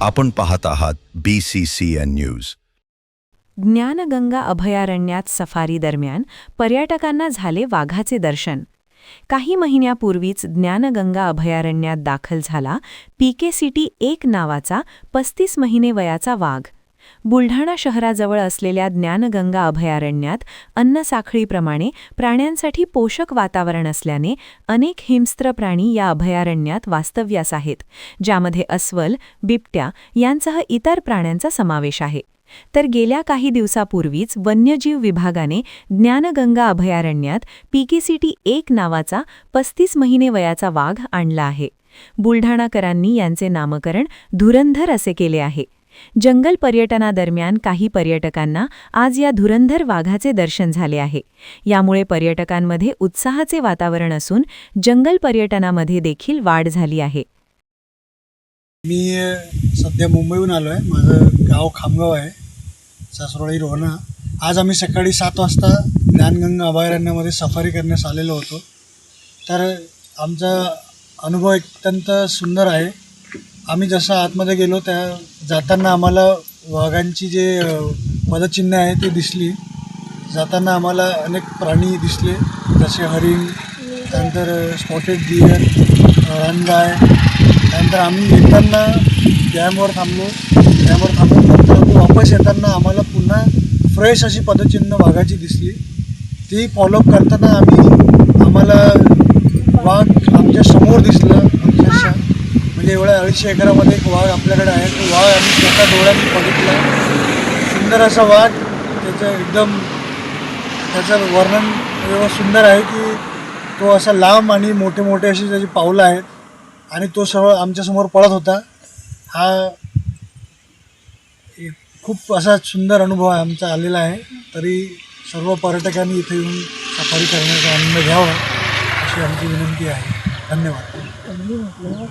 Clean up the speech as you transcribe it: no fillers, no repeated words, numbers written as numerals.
आपण पाहत आहात BCCN न्यूज। ज्ञानगंगा अभयारण्यात सफारी दरम्यान पर्यटकांना झाले वाघाचे दर्शन। काही महिन्यापूर्वीच ज्ञानगंगा अभयारण्यात दाखल झाला PKCT-1 नावाचा 35 महिने वयाचा वाघ। बुलढाणा शहराजवळ असलेल्या ज्ञानगंगा अभयारण्यात अन्नसाखळीप्रमाणे प्राण्यांसाठी पोषक वातावरण असल्याने अनेक हिंस्त्र प्राणी या अभयारण्यात वास्तव्यास आहेत, ज्यामध्ये अस्वल, बिबट्या यांसह इतर प्राण्यांचा समावेश आहे। तर गेल्या काही दिवसापूर्वीच वन्यजीव विभागाने ज्ञानगंगा अभयारण्यात PKCT-1 नावाचा 35 महिने वयाचा वाघ आणला आहे। बुलढाणाकरांनी यांचे नामकरण धुरंधर असे केले आहे। जंगल पर्यटनादरम्यान काही पर्यटकांना आज या धुरंधर वाघाचे दर्शन झाले आहे। यामुळे पर्यटकांमध्ये उत्साहाचे वातावरण असून जंगल पर्यटनामध्ये देखील वाढ झाली आहे। मी सध्या मुंबईहून आलो आहे। माझं गाव खामगाव आहे, सासरोळी रोहना। आज आम्ही सकाळी 7 वाजता ज्ञानगंगा अभयारण्यामध्ये सफारी करण्यास आलेलो होतो। तर आमचा अनुभव अत्यंत सुंदर आहे। आम्ही जसं आतमध्ये गेलो त्या जाताना आम्हाला वाघांची जे पदचिन्ह आहे ते दिसली। जाताना आम्हाला अनेक प्राणी दिसले, जसे हरिण, त्यानंतर स्पॉटेड डिअर, रणगाय। त्यानंतर आम्ही येताना डॅमवर थांबलो। डॅमवर थांबल्यानंतर वापस येताना आम्हाला पुन्हा फ्रेश अशी पदचिन्ह वाघाची दिसली। ती फॉलोअप करताना आम्हाला वाघ आमच्या समोर दिसला। अक्षरशः म्हणजे एवढ्या 250 एकरामध्ये एक वाघ आपल्याकडे आहे। तो वाघ आम्ही स्वतः डोळ्यांनी बघितला। सुंदर असा वाघ, त्याचं वर्णन एवढं सुंदर आहे की तो असा लांब आणि मोठे मोठे अशी त्याची पावलं आहेत आणि तो सरळ आमच्यासमोर पळत होता। हा खूप असा सुंदर अनुभव आमचा आलेला आहे। तरी सर्व पर्यटकांनी इथे येऊन सफारी करण्याचा आनंद घ्यावा अशी आमची विनंती आहे। धन्यवाद।